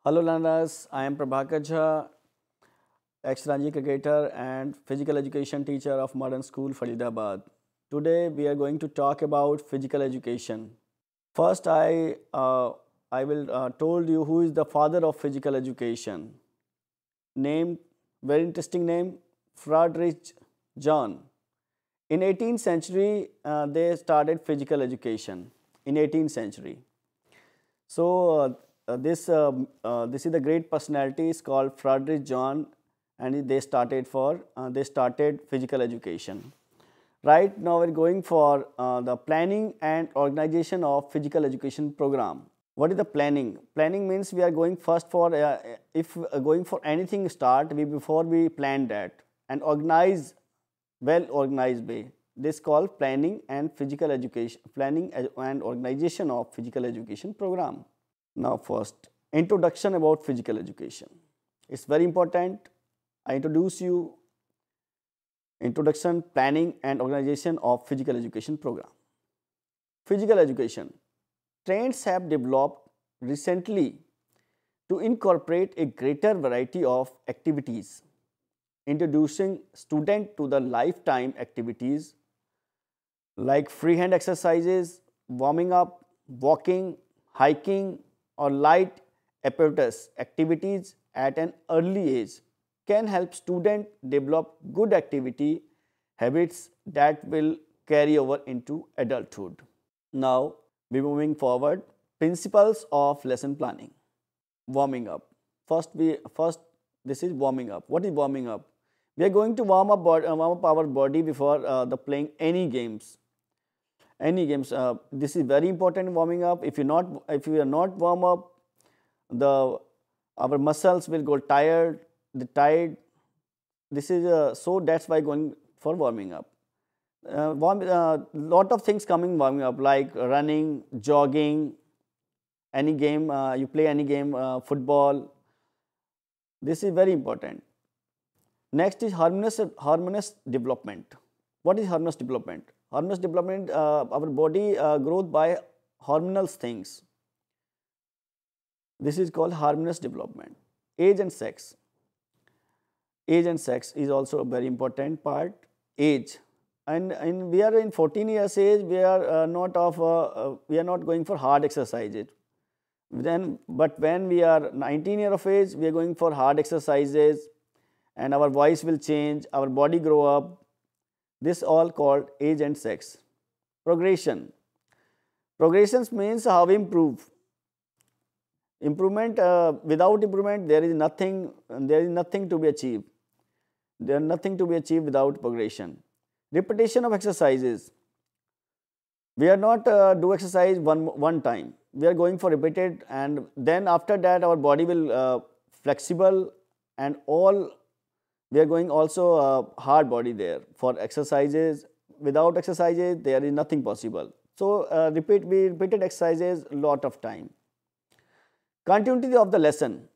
Hello learners, I am Prabhakar Jha, ex-Ranji cricketer and physical education teacher of Modern School, Faridabad. Today we are going to talk about physical education. First, I will told you who is the father of physical education. Name, very interesting name, Friedrich John. In 18th century, they started physical education. In 18th century. This is the great personality is called Friedrich John, and they started physical education. Right now we're going for the planning and organization of physical education program. What is the planning? Planning means we are going first for if going for anything start we before we plan that and organize well organized way. This called planning and physical education and organization of physical education program. Now first, introduction about physical education. It's very important. I introduce you introduction, planning and organization of physical education program. Physical education. Trends have developed recently to incorporate a greater variety of activities, introducing student to the lifetime activities like freehand exercises, warming up, walking, hiking, or light apparatus activities at an early age can help students develop good activity habits that will carry over into adulthood. Now, we moving forward. Principles of lesson planning. Warming up. First this is warming up. What is warming up? We are going to warm up our body before the playing any games. This is very important warming up. If you are not warm up, the our muscles will go tired. This is so that's why going for warming up. Lot of things coming warming up like running, jogging, any game you play any game, football. This is very important. Next is harmonious development. What is harmonious development? Harmonious development, our body growth by hormonal things. This is called harmonious development. Age and sex. Age and sex is also a very important part. Age, and we are in 14 years age. We are we are not going for hard exercises. But when we are 19 years of age, we are going for hard exercises, and our voice will change. Our body grow up. This all called age and sex. Progression. Progressions means how we improve. Improvement, without improvement there is nothing to be achieved. There is nothing to be achieved without progression. Repetition of exercises. We are not do exercise one time. We are going for repeated, and then after that our body will flexible, and all we are going also hard body there for exercises. Without exercises there is nothing possible. So we repeated exercises lot of time. Continuity of the lesson.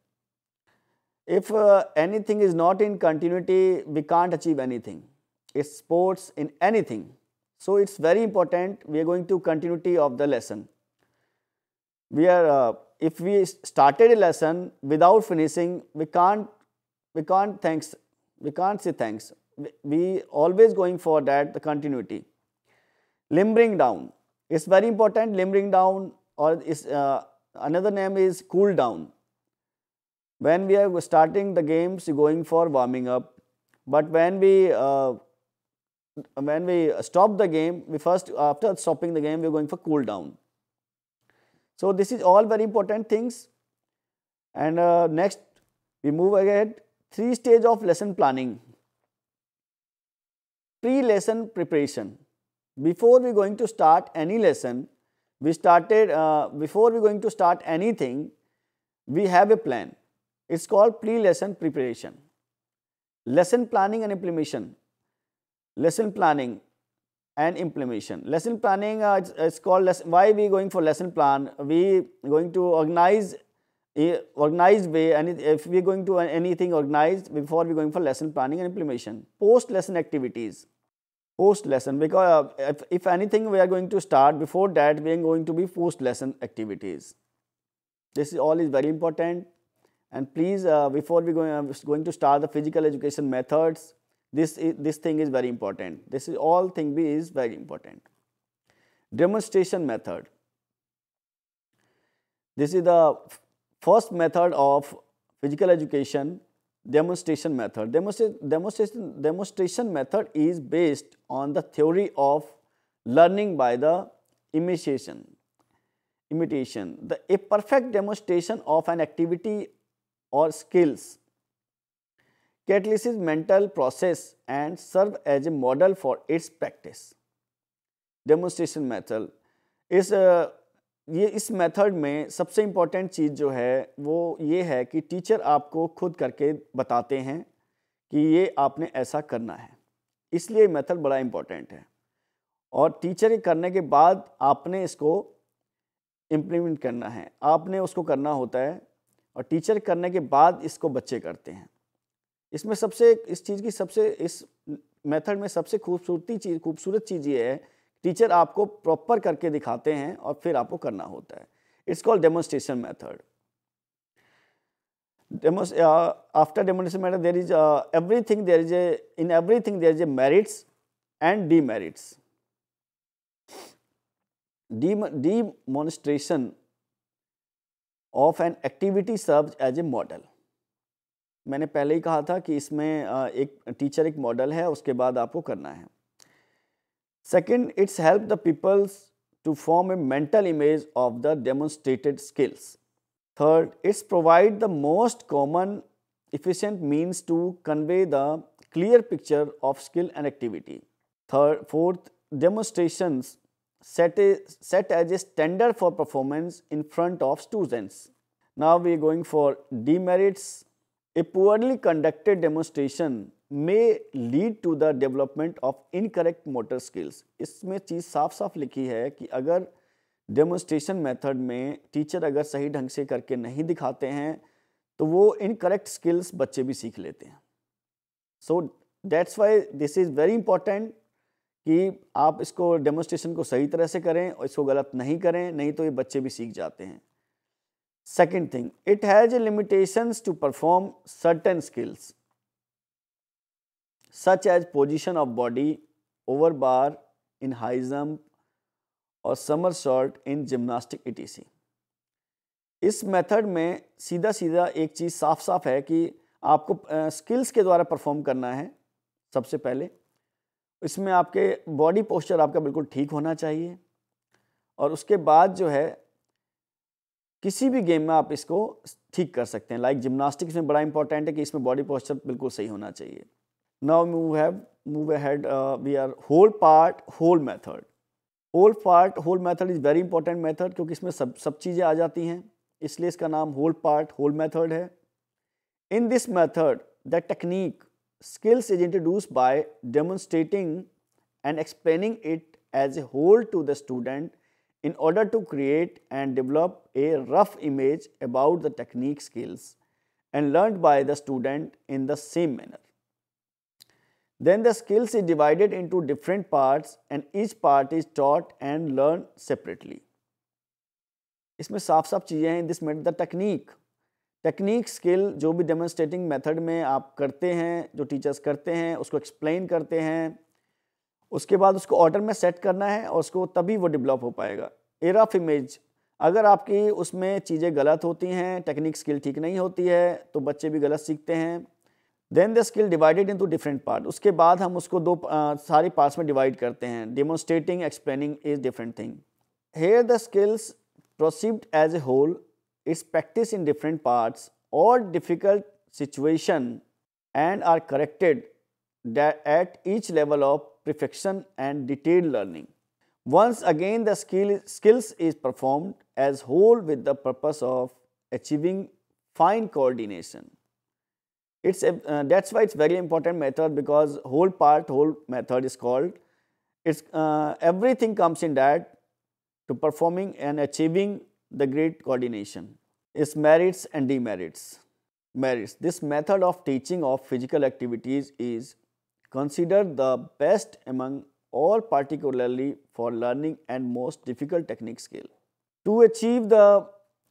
If anything is not in continuity, we can't achieve anything. It's sports in anything. So it's very important we are going to continuity of the lesson. If we started a lesson without finishing, we can't say thanks. We always going for that the continuity. Limbering down. It's very important. Limbering down, or is another name is cool down. When we are starting the games, going for warming up, but when we stop the game, we first after stopping the game we are going for cool down. So this is all very important things. And next we move ahead. 3 stage of lesson planning. Pre-lesson preparation. Before we going to start any lesson, before we going to start anything, we have a plan. It's called pre-lesson preparation. Lesson planning and implementation. Lesson planning and implementation. Lesson planning it's called why we going for lesson plan? We going to organize a organized way, and if we are going to anything organized before we going for lesson planning and implementation. Post lesson activities. Post lesson, because if anything we are going to start before that, we are going to be post lesson activities. This is all is very important. And please, before we going to start the physical education methods, this thing is very important. This is all thing is very important. Demonstration method. This is the first method of physical education, demonstration method. Demonstration method is based on the theory of learning by the imitation. A perfect demonstration of an activity or skills catalyzes mental process and serve as a model for its practice. Demonstration method इस method में सबसे important चीज़ जो है वो ये है कि teacher आपको खुद करके बताते हैं कि ये आपने ऐसा करना है, इसलिए मेथड बड़ा इम्पॉर्टेंट है। और टीचर ये करने के बाद आपने इसको इम्प्लीमेंट करना है, आपने उसको करना होता है, और टीचर करने के बाद इसको बच्चे करते हैं। इसमें इस मेथड में सबसे खूबसूरत चीज़ ये है, टीचर आपको प्रॉपर करके दिखाते हैं और फिर आपको करना होता है। It's called demonstration method. After demonstration method, there is in everything there is a merits and demerits. Demonstration of an activity serves as a model. मैंने पहले ही कहा था कि इसमें एक टीचर एक मॉडल है, उसके बाद आपको करना है। Second, it's help the people to form a mental image of the demonstrated skills. Third, it's provide the most common efficient means to convey the clear picture of skill and activity. Fourth, demonstrations set as a standard for performance in front of students. Now we are going for demerits. A poorly conducted demonstration may lead to the development of incorrect motor skills. इसमें चीज़ साफ साफ लिखी है कि अगर demonstration method में teacher अगर सही ढंग से करके नहीं दिखाते हैं तो वो इनकरेक्ट स्किल्स बच्चे भी सीख लेते हैं। So that's why this is very important कि आप इसको डेमोन्स्ट्रेशन को सही तरह से करें और इसको गलत नहीं करें, नहीं तो ये बच्चे भी सीख जाते हैं। Second thing, it has limitations to perform certain skills such as position of body, over bar in high jump और somersault in gymnastic etc. इस मेथड में सीधा एक चीज़ साफ है कि आपको स्किल्स के द्वारा परफॉर्म करना है। सबसे पहले इसमें आपके बॉडी पोस्चर आपका बिल्कुल ठीक होना चाहिए, और उसके बाद जो है किसी भी गेम में आप इसको ठीक कर सकते हैं। लाइक जिम्नास्टिक्स में बड़ा इंपॉर्टेंट है कि इसमें बॉडी पोस्चर बिल्कुल सही होना चाहिए। Now move ahead we are whole part whole method. Whole method is very important method, क्योंकि इसमें सब चीज़ें आ जाती हैं, इसलिए इसका नाम होल पार्ट होल मेथड है। In this method the technique skills is introduced by demonstrating and explaining it as a whole to the student in order to create and develop a rough image about the technique skills and learned by the student in the same manner. Then the skills is divided into different parts and each part is taught and learned separately. इसमें साफ चीज़ें हैं। This method the technique skill जो भी demonstrating method में आप करते हैं, जो टीचर्स करते हैं, उसको एक्सप्लेन करते हैं, उसके बाद उसको ऑर्डर में सेट करना है और उसको तभी वो डेवलप हो पाएगा। ए रफ इमेज, अगर आपकी उसमें चीज़ें गलत होती हैं, टेक्निक स्किल ठीक नहीं होती है, तो बच्चे भी गलत सीखते हैं। Then the skill divided into different part, उसके बाद हम उसको दो सारे पार्ट्स में डिवाइड करते हैं। Demonstrating explaining is different thing. Here the skills proceed as a whole, its practice in different parts or difficult situation and are corrected at each level of perfection and detailed learning. Once again the skills is performed as whole with the purpose of achieving fine coordination. That's why it's very important method, because whole method is called. It's everything comes in that to performing and achieving the great coordination. Is merits and demerits. Merits. This method of teaching of physical activities is considered the best among all, particularly for learning and most difficult technique skill. To achieve the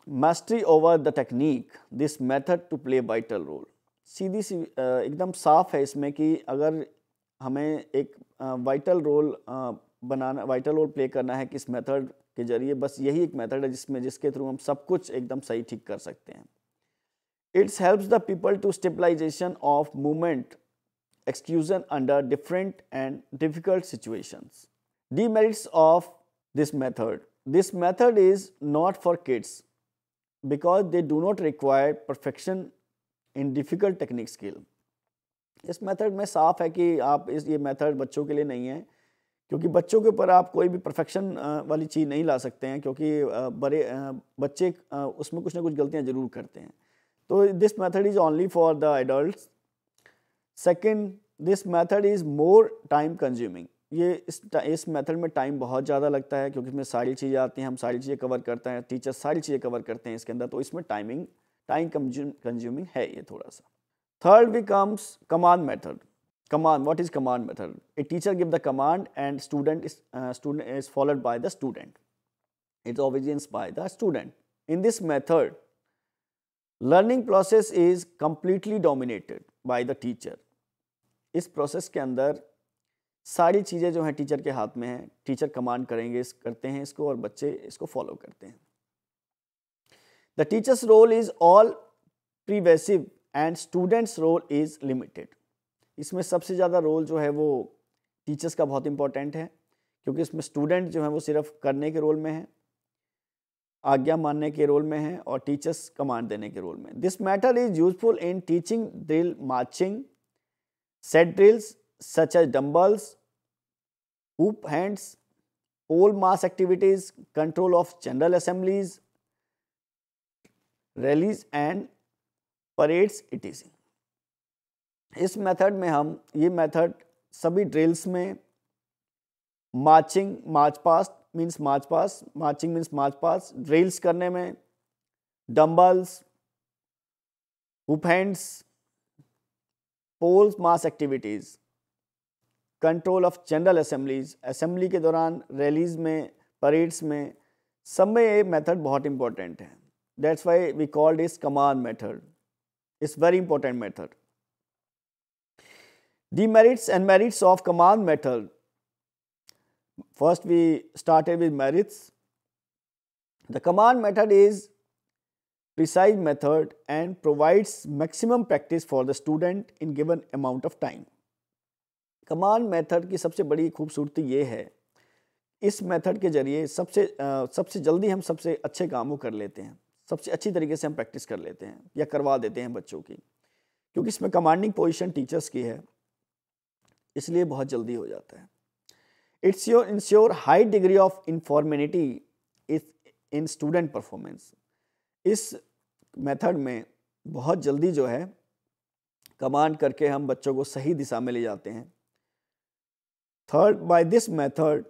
mastery over the technique, this method to play vital role. सीधी सी एकदम साफ है इसमें कि अगर हमें एक वाइटल रोल बनाना, वाइटल रोल प्ले करना है किस मेथड के जरिए, बस यही एक मेथड है जिसके थ्रू हम सब कुछ एकदम सही ठीक कर सकते हैं। It's helps the people to stabilization of movement execution under different and difficult situations. Demerits of this method. This method is not for kids because they do not require perfection in difficult technique skill. इस method में साफ है कि आप ये method बच्चों के लिए नहीं है, क्योंकि बच्चों के ऊपर आप कोई भी परफेक्शन वाली चीज़ नहीं ला सकते हैं, क्योंकि बड़े बच्चे उसमें कुछ ना कुछ गलतियां जरूर करते हैं। तो this method is only for the adults. Second, this method is more time consuming. ये इस मेथड में टाइम बहुत ज़्यादा लगता है, क्योंकि इसमें सारी चीज़ें आती हैं, हम सारी चीज़ें कवर करते हैं, टीचर सारी चीज़ें कवर करते हैं इसके अंदर, तो इसमें टाइम कंज्यूमिंग है ये थोड़ा सा। Third becomes command method. Command, what is command method? A teacher gives the command and student is followed by the student. It's obedience by the student. In this method, learning process is completely dominated by the teacher. इस process के अंदर सारी चीज़ें जो हैं teacher के हाथ में हैं, टीचर कमांड करते हैं इसको और बच्चे इसको फॉलो करते हैं। The teacher's role is all pervasive and student's role is limited. इसमें सबसे ज़्यादा रोल जो है वो टीचर्स का बहुत इंपॉर्टेंट है, क्योंकि इसमें स्टूडेंट जो है वो सिर्फ करने के रोल में है, आज्ञा मानने के रोल में है, और टीचर्स कमांड देने के रोल में। This matter is useful in teaching drill, marching, set drills such as dumbbells, hoop hands, pole mass activities, control of general assemblies, rallies and parades etc. इस मेथड में हम ये मेथड सभी drills में, marching, march past means march pass, marching means march pass, drills करने में, dumbbells, hoop hands, poles mass activities, control of general assemblies, assembly के दौरान, रैलीज में, परेड्स में, सब में ये मेथड बहुत इंपॉर्टेंट है। दैट्स वाई वी कॉल्ड इस command method. It's very important method. Demerits and merits of command method. First we started with merits. The command method is precise method and provides maximum practice for the student in given amount of time. Command method की सबसे बड़ी खूबसूरती ये है, इस method के जरिए सबसे जल्दी हम सबसे अच्छे काम को कर लेते हैं, सबसे अच्छी तरीके से हम प्रैक्टिस कर लेते हैं या करवा देते हैं बच्चों की, क्योंकि इसमें कमांडिंग पोजीशन टीचर्स की है, इसलिए बहुत जल्दी हो जाता है। It's your ensure high degree of uniformity in student performance. इस मेथड में बहुत जल्दी जो है कमांड करके हम बच्चों को सही दिशा में ले जाते हैं। Third, by this method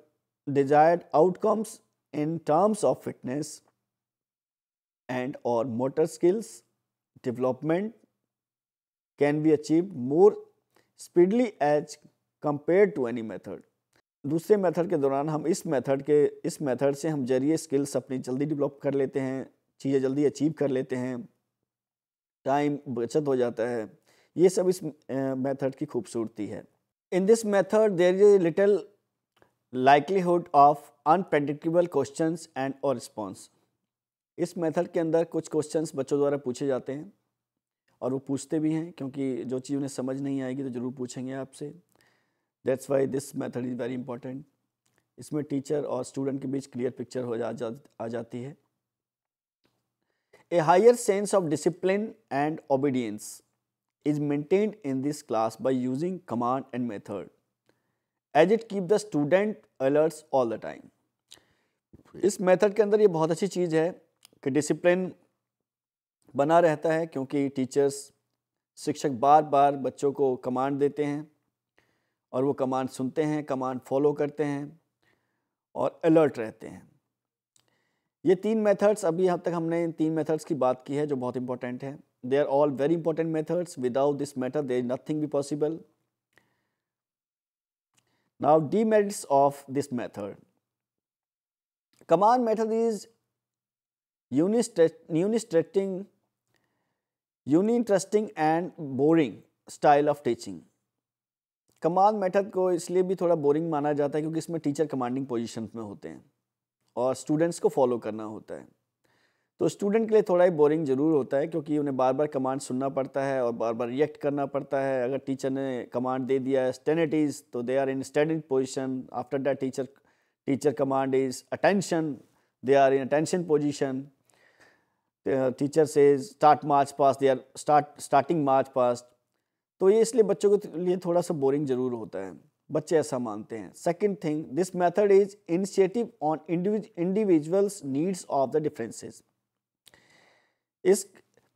desired outcomes in terms of fitness and और motor skills development can be achieve more speedily as compare to any method. दूसरे मेथड के दौरान हम इस मेथड से हम जरिए स्किल्स अपनी जल्दी डेवलप कर लेते हैं, चीज़ें जल्दी अचीव कर लेते हैं, टाइम बचत हो जाता है। ये सब इस मेथड की खूबसूरती है। In this method there is a little likelihood of unpredictable questions and और रिस्पॉन्स। इस मेथड के अंदर कुछ क्वेश्चंस बच्चों द्वारा पूछे जाते हैं और वो पूछते भी हैं, क्योंकि जो चीज़ उन्हें समझ नहीं आएगी तो ज़रूर पूछेंगे आपसे। That's why this method is very important. इसमें टीचर और स्टूडेंट के बीच क्लियर पिक्चर आ जाती है। A higher sense of discipline and obedience is maintained in this class by using command and method as it keep the student alerts all the time. इस method के अंदर ये बहुत अच्छी चीज़ है कि डिसिप्लिन बना रहता है, क्योंकि टीचर्स, शिक्षक बार बार बच्चों को कमांड देते हैं और वो कमांड सुनते हैं, कमांड फॉलो करते हैं और अलर्ट रहते हैं। ये तीन मेथड्स, अभी अब तक हमने इन तीन मेथड्स की बात की है जो बहुत इंपॉर्टेंट है। They are all very important methods. Without this method there is nothing be possible. Now demerits of this method. Command method is uninteresting and boring style of teaching. Command method को इसलिए भी थोड़ा boring माना जाता है क्योंकि इसमें teacher commanding position में होते हैं और स्टूडेंट्स को फॉलो करना होता है। तो स्टूडेंट के लिए थोड़ा ही बोरिंग ज़रूर होता है क्योंकि उन्हें बार बार कमांड सुनना पड़ता है और बार बार रिएक्ट करना पड़ता है। अगर टीचर ने कमांड दे दिया है स्टैंड इट इज़, तो they are in standing position. After that teacher command is attention, they are in attention position. Teacher says start march past, they are starting march past. तो ये इसलिए बच्चों के लिए थोड़ा सा बोरिंग ज़रूर होता है, बच्चे ऐसा मानते हैं। Second thing, this method is initiative on individuals needs of the differences. इस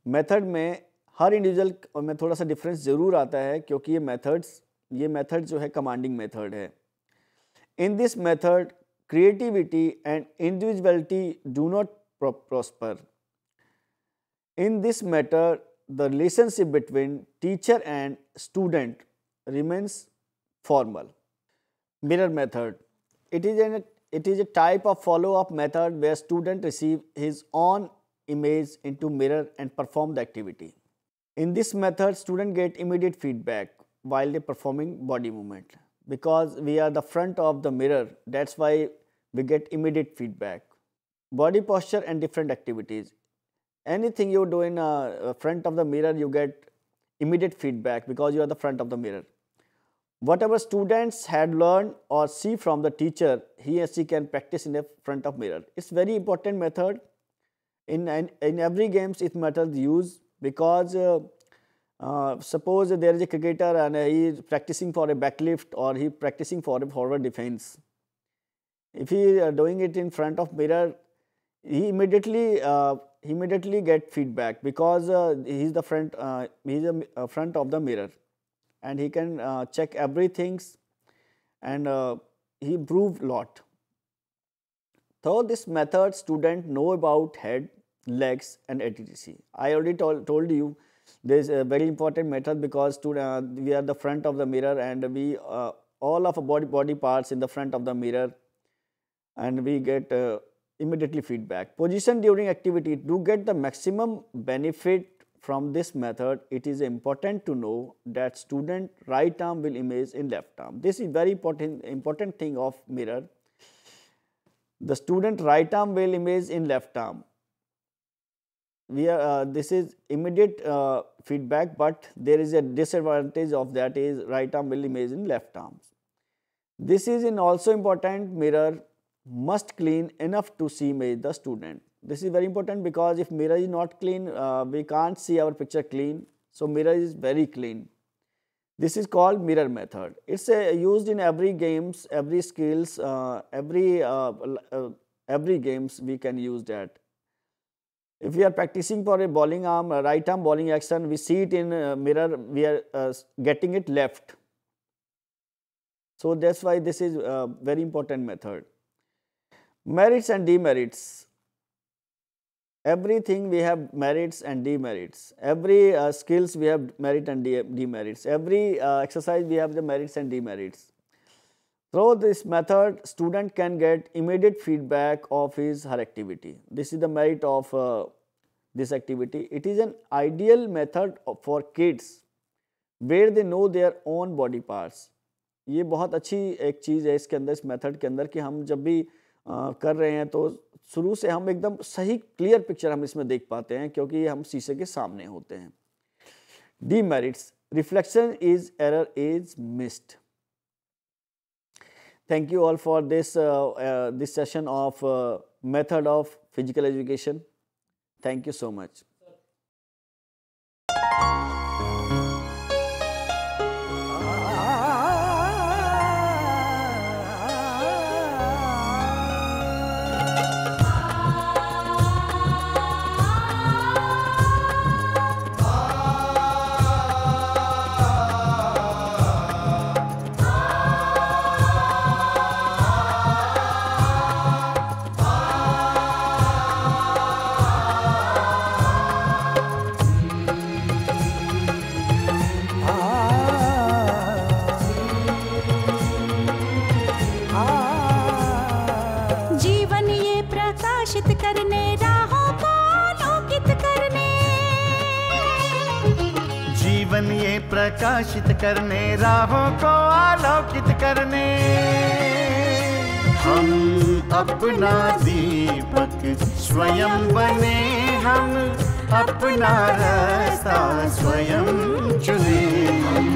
मेथड में हर इंडिविजुअल में थोड़ा सा डिफरेंस ज़रूर आता है क्योंकि ये मेथड जो है कमांडिंग मेथड है। In this method creativity and individuality do not prosper. In this method, the relationship between teacher and student remains formal. Mirror method. It is a type of follow-up method where student receive his own image into mirror and perform the activity. In this method, student get immediate feedback while they performing body movement. Because we are the front of the mirror, that's why we get immediate feedback. Body posture and different activities. Anything you do in front of the mirror, you get immediate feedback because you are the front of the mirror. Whatever students had learned or see from the teacher, he or she can practice in the front of mirror. It's very important method. In every games, this method is used because suppose there is a cricketer and he is practicing for a backlift or he practicing for a forward defense. If he is doing it in front of mirror, he immediately get feedback because he is the front front of the mirror and he can check everything and he improved lot. Through this method, student know about head, legs and etc. I already told you this is a very important method because we are the front of the mirror and we all of our body parts in the front of the mirror and we get immediately feedback. Position during activity. To get the maximum benefit from this method, it is important to know that student right arm will image in left arm. This is very important thing of mirror. The student right arm will image in left arm. This is immediate feedback, but there is a disadvantage of that is right arm will image in left arm. This is also important. Mirror must clean enough to see image the student. This is very important because if mirror is not clean, we can't see our picture clean. So mirror is very clean. This is called mirror method. It's used in every games, every skills, every games we can use that. If we are practicing for a bowling arm, right arm bowling action, we see it in mirror, we are getting it left. So that's why this is a very important method. Merits and demerits. Everything we have merits and demerits. Every skills we have merit and demerits. Every exercise we have the merits and demerits. Through this method, student can get immediate feedback of his her activity. This is the merit of this activity. It is an ideal method for kids where they know their own body parts. ये बहुत अच्छी एक चीज़ है इसके अंदर, इस method के अंदर कि हम जब भी कर रहे हैं तो शुरू से हम एकदम सही क्लियर पिक्चर हम इसमें देख पाते हैं क्योंकि हम शीशे के सामने होते हैं. Demerits. Reflection is error is missed. Thank you all for this this session of method of physical education. Thank you so much. जीवन ये प्रकाशित करने, राहों को आलोकित करने। हम अपना दीपक स्वयं बने, हम अपना रास्ता स्वयं चुने। हम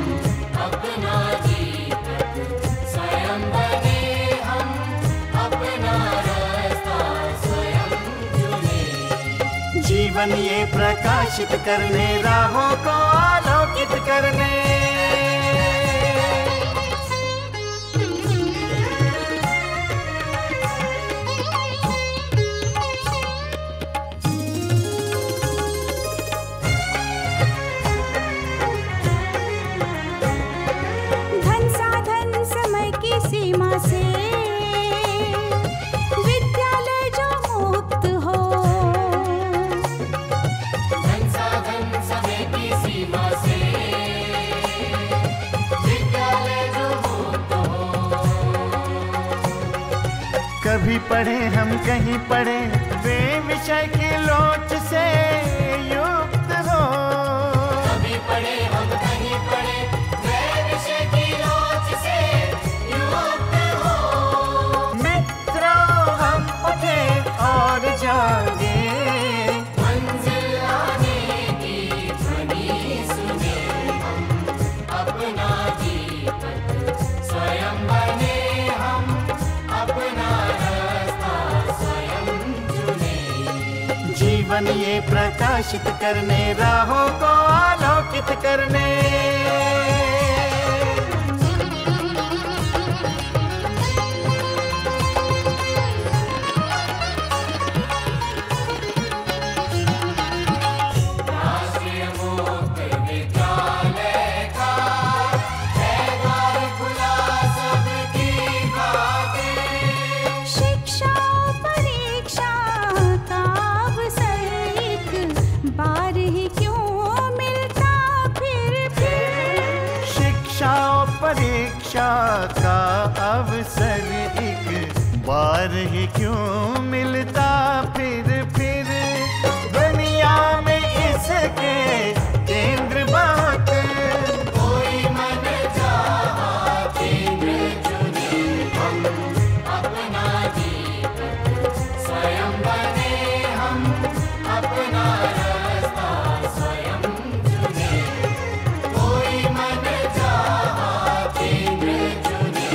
अपना दीपक स्वयं बने, हम अपना रास्ता स्वयं चुने। जीवन ये प्रकाशित करने, राहों को आलोकित करने। सीमा से विद्यालय जो मुक्त हो, धन साधन समय की सीमा से विद्यालय जो मुक्त हो। कभी पढ़े हम कहीं पढ़े, वे विषय की लोच से युक्त हो। कभी पढ़े हम कहीं पढ़े, वे विषय की लोच से युक्त हो। मित्रों हम उठे और जागे, मंजिल आने की ध्वनि सुने। हम अपना दीपक स्वयं बने, हम अपना रास्ता स्वयं चुने। जीवन ये प्रकाशित करने, राहों को आलोकित करने। राष्ट्रीय मुक्त विद्यालय का है द्वार खुला सबकी खातिर। शिक्षा परीक्षा का अवसर एक बार ही क्यों मिलता फिर। शिक्षा और परीक्षा का अवसर एक बार ही क्यों मिलता फिर। दुनिया में इसके केंद्र बात, कोई मन चाहा केंद्र चुने। हम अपना दीपक स्वयं बने, हम अपना रास्ता स्वयं चुने। कोई मन चाहा केंद्र चुने।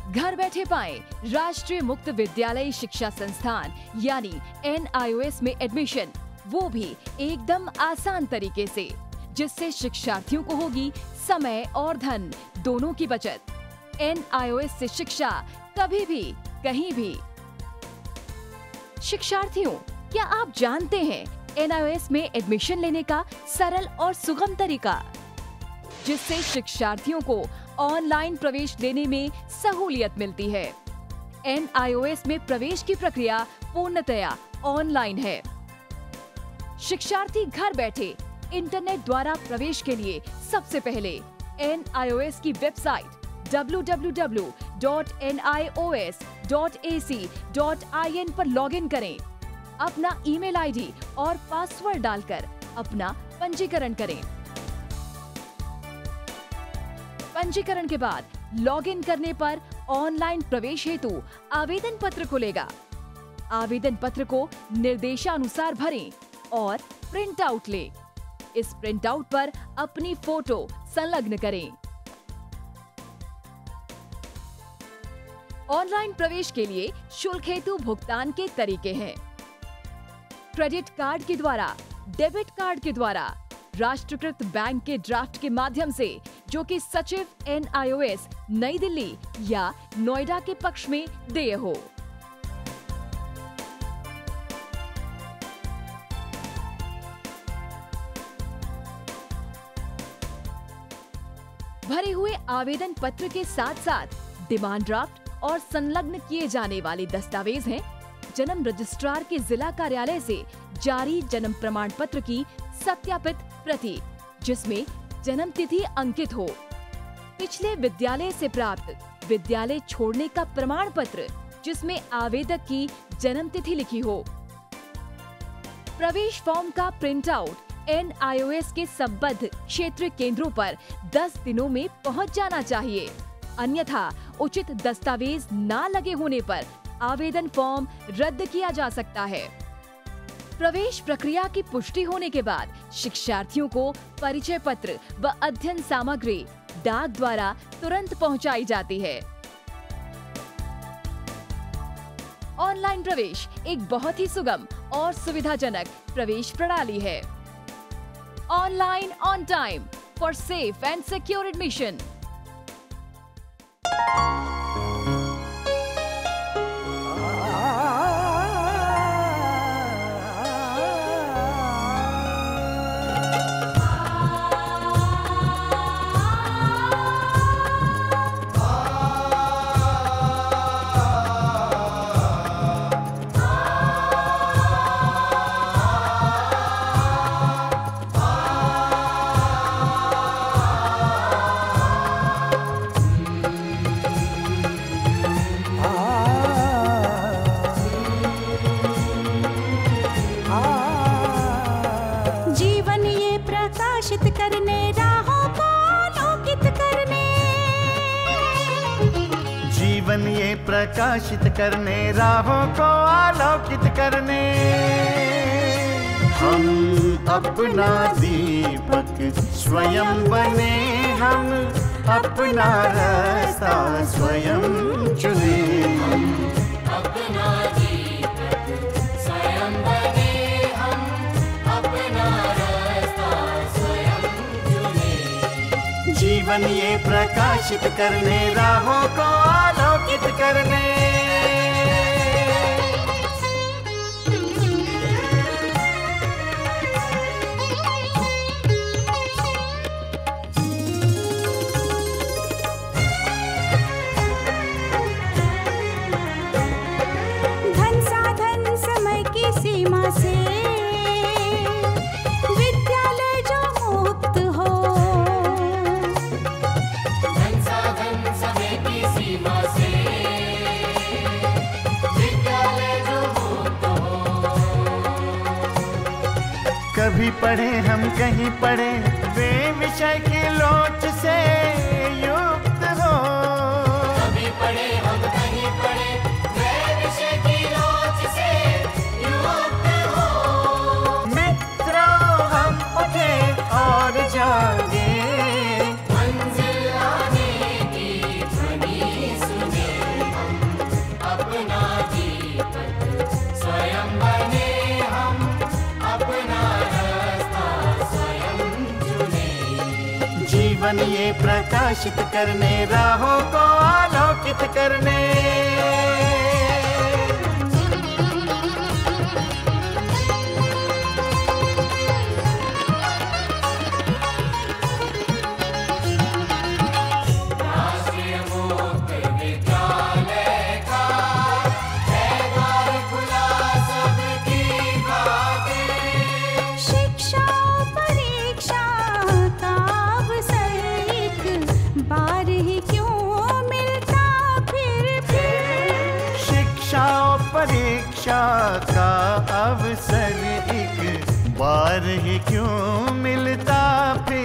घर बैठे पाएं राष्ट्रीय मुक्त विद्यालय शिक्षा संस्थान यानी NIOS में एडमिशन, वो भी एकदम आसान तरीके से, जिससे शिक्षार्थियों को होगी समय और धन दोनों की बचत। NIOS से शिक्षा कभी भी कहीं भी। शिक्षार्थियों, क्या आप जानते हैं NIOS में एडमिशन लेने का सरल और सुगम तरीका, जिससे शिक्षार्थियों को ऑनलाइन प्रवेश लेने में सहूलियत मिलती है। NIOS में प्रवेश की प्रक्रिया पूर्णतया ऑनलाइन है। शिक्षार्थी घर बैठे इंटरनेट द्वारा प्रवेश के लिए सबसे पहले NIOS की वेबसाइट www.nios.ac.in पर लॉगिन करें। अपना ईमेल आईडी और पासवर्ड डालकर अपना पंजीकरण करें। पंजीकरण के बाद लॉगिन करने पर ऑनलाइन प्रवेश हेतु आवेदन पत्र खुलेगा। आवेदन पत्र को निर्देशानुसार भरें और प्रिंट आउट लें। इस प्रिंट आउट पर अपनी फोटो संलग्न करें। ऑनलाइन प्रवेश के लिए शुल्क हेतु भुगतान के तरीके हैं: क्रेडिट कार्ड के द्वारा, डेबिट कार्ड के द्वारा, राष्ट्रीयकृत बैंक के ड्राफ्ट के माध्यम से जो कि सचिव NIOS नई दिल्ली या नोएडा के पक्ष में देय हो। भरे हुए आवेदन पत्र के साथ साथ डिमांड ड्राफ्ट और संलग्न किए जाने वाले दस्तावेज हैं जन्म रजिस्ट्रार के जिला कार्यालय से जारी जन्म प्रमाण पत्र की सत्यापित प्रति, जिसमें जन्म तिथि अंकित हो, पिछले विद्यालय से प्राप्त विद्यालय छोड़ने का प्रमाण पत्र जिसमें आवेदक की जन्म तिथि लिखी हो, प्रवेश फॉर्म का प्रिंट आउट NIOS के संबद्ध क्षेत्रीय केंद्रों पर 10 दिनों में पहुंच जाना चाहिए, अन्यथा उचित दस्तावेज न लगे होने पर आवेदन फॉर्म रद्द किया जा सकता है। प्रवेश प्रक्रिया की पुष्टि होने के बाद शिक्षार्थियों को परिचय पत्र व अध्ययन सामग्री डाक द्वारा तुरंत पहुंचाई जाती है। ऑनलाइन प्रवेश एक बहुत ही सुगम और सुविधाजनक प्रवेश प्रणाली है। Online on time for safe and secure admission. जीवन ये प्रकाशित करने, राहों को आलोकित करने, हम अपना दीपक स्वयं बने, हम अपना रास्ता स्वयं चुने। अपना दीपक स्वयं बने, हम अपना रास्ता स्वयं चुने। जीवन ये प्रकाशित करने, राहों को आलोकित करने, धन साधन समय की सीमा से विद्यालय जो मुक्त हो, धन साधन समय की सीमा से विद्यालय जो मुक्त हो। कभी पढ़े हम कहीं पढ़े, वे विषय की लोच से युक्त हो। कभी पढ़े हम कहीं पढ़े, वे विषय की लोच से युक्त हो। मित्रों हम उठे और जागे, मंजिल आने की ध्वनि सुने, हम अपना दीपक स्वयं बने, हम अपना रास्ता स्वयं चुने। जीवन ये प्रकाशित करने, राहों को आलोकित करने। राष्ट्रीय मुक्त विद्यालय का है द्वार खुला सबकी खातिर। शिक्षा परीक्षा का अवसर एक बार ही क्यों मिलता फिर। शिक्षा और परीक्षा का अवसर एक बार ही क्यों मिलता फिर।